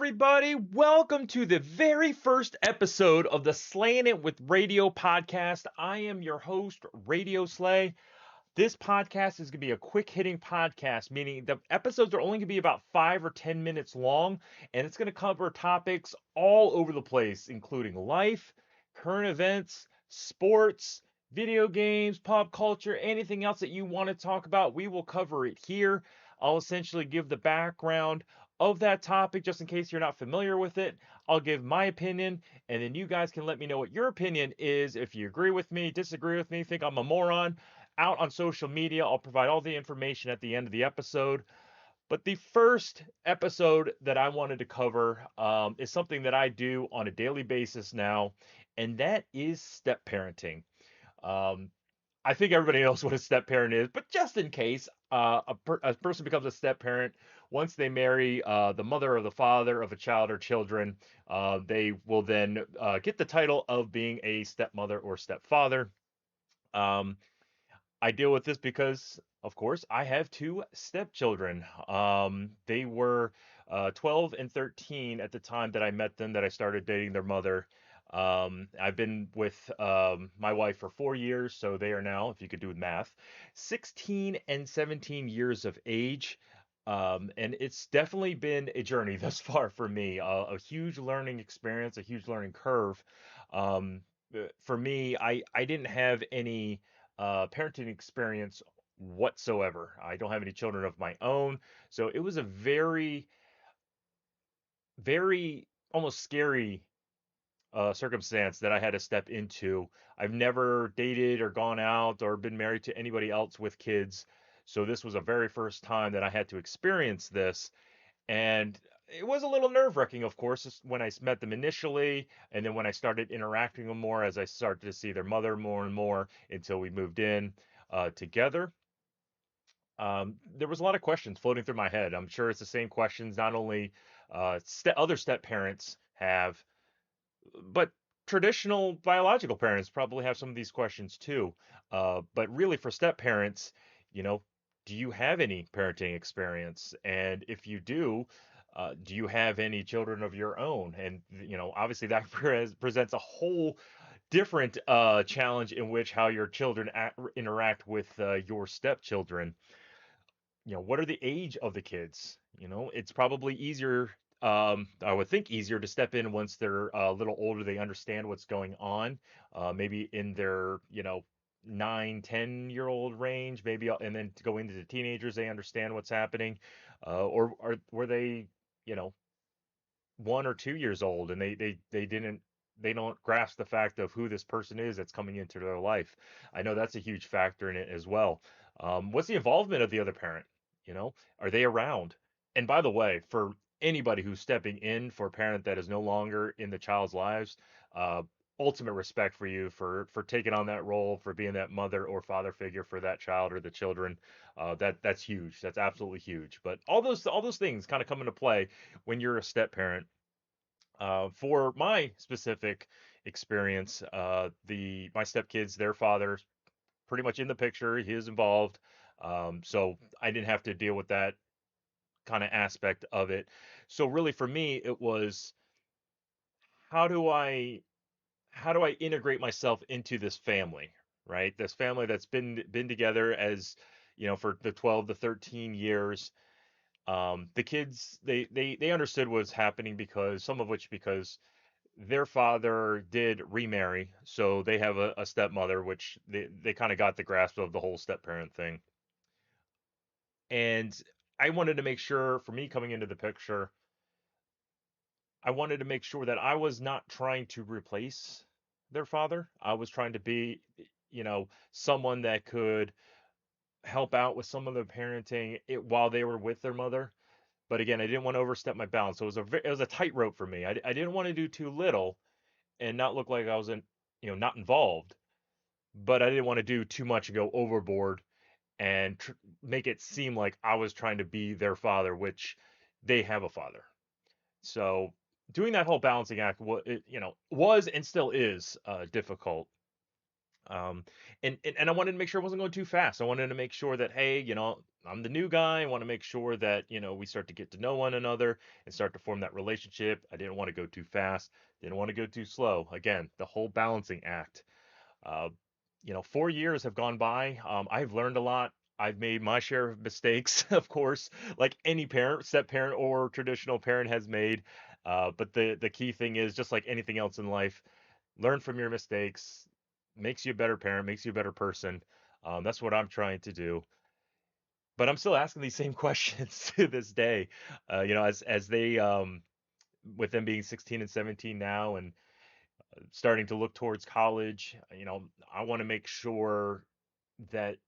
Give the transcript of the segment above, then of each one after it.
everybody. Welcome to the very first episode of the Slayin It with Radio podcast. I am your host, Radio Slay. This podcast is going to be a quick hitting podcast, meaning the episodes are only going to be about 5 or 10 minutes long, and it's going to cover topics all over the place, including life, current events, sports, video games, pop culture, anything else that you want to talk about. We will cover it here. I'll essentially give the background of that topic just in case you're not familiar with it. I'll give my opinion, and then you guys can let me know what your opinion is. If you agree with me, disagree with me, think I'm a moron, out on social media. I'll provide all the information at the end of the episode. But the first episode that I wanted to cover is something that I do on a daily basis now, and that is step parenting. Um, I think everybody knows what a step parent is, but just in case a person becomes a step parent, once they marry the mother or the father of a child or children, they will then get the title of being a stepmother or stepfather. Um, I deal with this because, of course, I have two stepchildren. They were 12 and 13 at the time that I met them, that I started dating their mother. I've been with my wife for 4 years, so they are now, if you could do math, 16 and 17 years of age. And it's definitely been a journey thus far for me, a huge learning experience, a huge learning curve. Um, for me, I didn't have any parenting experience whatsoever. I don't have any children of my own, so it was a very almost scary circumstance that I had to step into. I've never dated or gone out or been married to anybody else with kids, so this was a very first time that I had to experience this, and it was a little nerve-wracking, of course, when I met them initially, and then when I started interacting with them more, as I started to see their mother more and more until we moved in together. There was a lot of questions floating through my head. I'm sure it's the same questions not only other step parents have, but traditional biological parents probably have some of these questions too. But really, for step parents, you know, do you have any parenting experience? And if you do you have any children of your own? And obviously that presents a whole different challenge in which how your children interact with your stepchildren. What are the age of the kids? It's probably easier, I would think easier to step in once they're a little older, they understand what's going on, maybe in their, 9, 10-year-old range, maybe, and then to go into the teenagers, they understand what's happening, or were they, you know, 1 or 2 years old and they don't grasp the fact of who this person is that's coming into their life. I know that's a huge factor in it as well. What's the involvement of the other parent? Are they around? And by the way, for anybody who's stepping in for a parent that is no longer in the child's lives, uh, ultimate respect for you for taking on that role, for being that mother or father figure for that child or the children. That's huge. That's absolutely huge. But all those things kind of come into play when you're a step parent. For my specific experience, the my stepkids, their father, pretty much in the picture. He is involved. So I didn't have to deal with that kind of aspect of it. So really for me, it was how do I how do I integrate myself into this family, right? This family that's been together as for the 12 to 13 years. The kids they understood what was happening, because some of which because their father did remarry, so they have a stepmother, which they kind of got the grasp of the whole step parent thing. And I wanted to make sure, for me coming into the picture, I wanted to make sure that I was not trying to replace their father. I was trying to be, someone that could help out with some of the parenting while they were with their mother. But again, I didn't want to overstep my bounds. So it was a tightrope for me. I didn't want to do too little and not look like I was not involved, but I didn't want to do too much and go overboard and make it seem like I was trying to be their father, which they have a father. So doing that whole balancing act, was and still is difficult. Um, and I wanted to make sure it wasn't going too fast. I wanted to make sure that, hey, I'm the new guy. I want to make sure that, we start to get to know one another and start to form that relationship. I didn't want to go too fast, didn't want to go too slow. Again, the whole balancing act. Uh, 4 years have gone by. I've learned a lot. I've made my share of mistakes, of course, like any parent, step parent or traditional parent has made. But the key thing is, just like anything else in life, learn from your mistakes. Makes you a better parent, makes you a better person. That's what I'm trying to do. But I'm still asking these same questions to this day. As they with them being 16 and 17 now, and starting to look towards college, I want to make sure that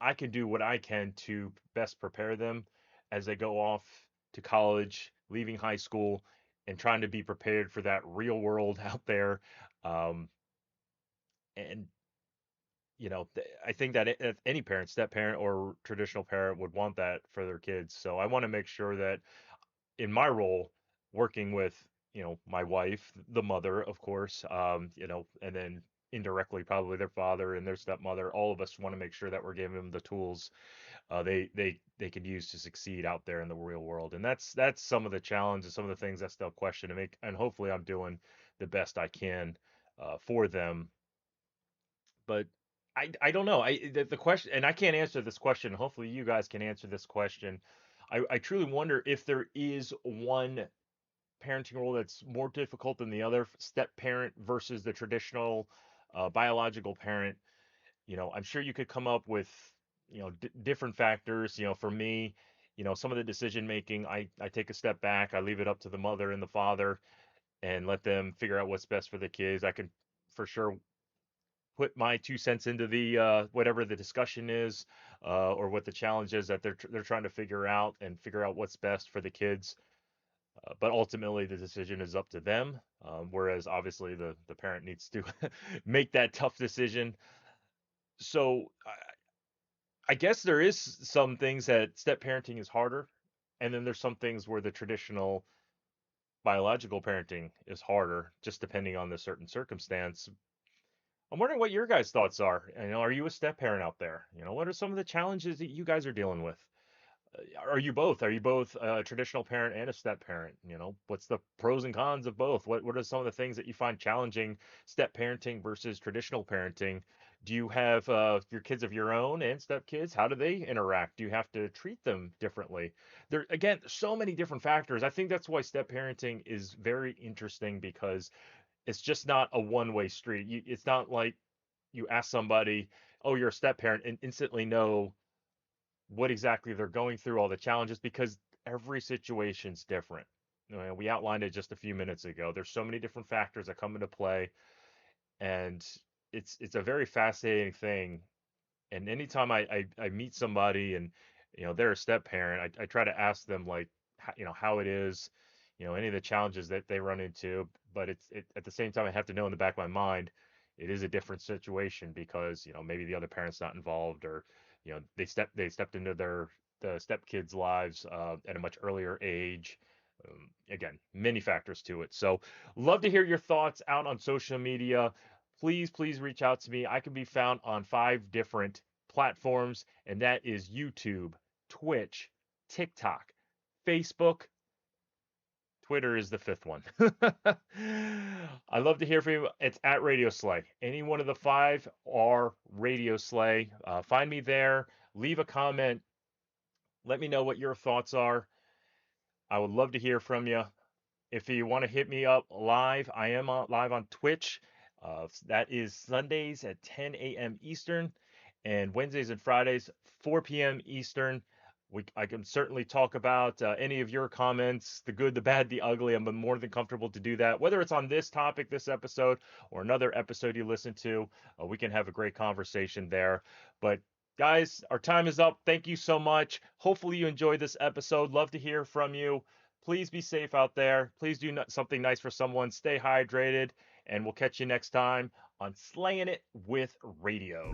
I can do what I can to best prepare them as they go off to college, leaving high school, and trying to be prepared for that real world out there. Um, and I think that if any parent, step parent or traditional parent, would want that for their kids. So I want to make sure that in my role, working with, my wife, the mother, of course, and then indirectly probably their father and their stepmother, all of us want to make sure that we're giving them the tools they can use to succeed out there in the real world. And that's some of the challenges, some of the things I still question to make, and hopefully I'm doing the best I can for them. But I don't know. The question, and I can't answer this question. Hopefully you guys can answer this question. I truly wonder if there is one parenting role that's more difficult than the other, step parent versus the traditional biological parent. I'm sure you could come up with, different factors. For me, some of the decision making, I take a step back. I leave it up to the mother and the father and let them figure out what's best for the kids. I can for sure put my 2 cents into the whatever the discussion is, or what the challenge is that they're trying to figure out, and figure out what's best for the kids. But ultimately, the decision is up to them. Whereas obviously the parent needs to make that tough decision. So I guess there is some things that step parenting is harder, and then there's some things where the traditional biological parenting is harder, just depending on the certain circumstance. I'm wondering what your guys' thoughts are. Are you a step parent out there? What are some of the challenges that you guys are dealing with? Are you both? Are you both a traditional parent and a step parent? What's the pros and cons of both? What are some of the things that you find challenging step parenting versus traditional parenting? Do you have your kids of your own and step kids? How do they interact? Do you have to treat them differently? There again, so many different factors. I think that's why step parenting is very interesting, because it's just not a one-way street. It's not like you ask somebody, "Oh, you're a step parent," and instantly know what exactly they're going through, all the challenges, because every situation's different. We outlined it just a few minutes ago. There's so many different factors that come into play, and it's a very fascinating thing. And anytime I meet somebody and they're a step parent, I try to ask them, like, how it is, any of the challenges that they run into. But at the same time, I have to know in the back of my mind it is a different situation, because maybe the other parent's not involved, or they stepped into the step kids' lives at a much earlier age. Again, many factors to it. So love to hear your thoughts out on social media. Please reach out to me. I can be found on 5 different platforms, and that is YouTube, Twitch, TikTok, Facebook. Twitter is the fifth one. I love to hear from you. It's at Radio Slay. Any one of the 5 are Radio Slay. Find me there. Leave a comment. Let me know what your thoughts are. I would love to hear from you. If you want to hit me up live, I am live on Twitch. That is Sundays at 10 a.m. Eastern, and Wednesdays and Fridays, 4 p.m. Eastern. I can certainly talk about any of your comments, the good, the bad, the ugly. I'm more than comfortable to do that. Whether it's on this topic, this episode, or another episode you listen to, we can have a great conversation there. But guys, our time is up. Thank you so much. Hopefully you enjoyed this episode. Love to hear from you. Please be safe out there. Please do something nice for someone. Stay hydrated, and we'll catch you next time on Slaying It with Radio.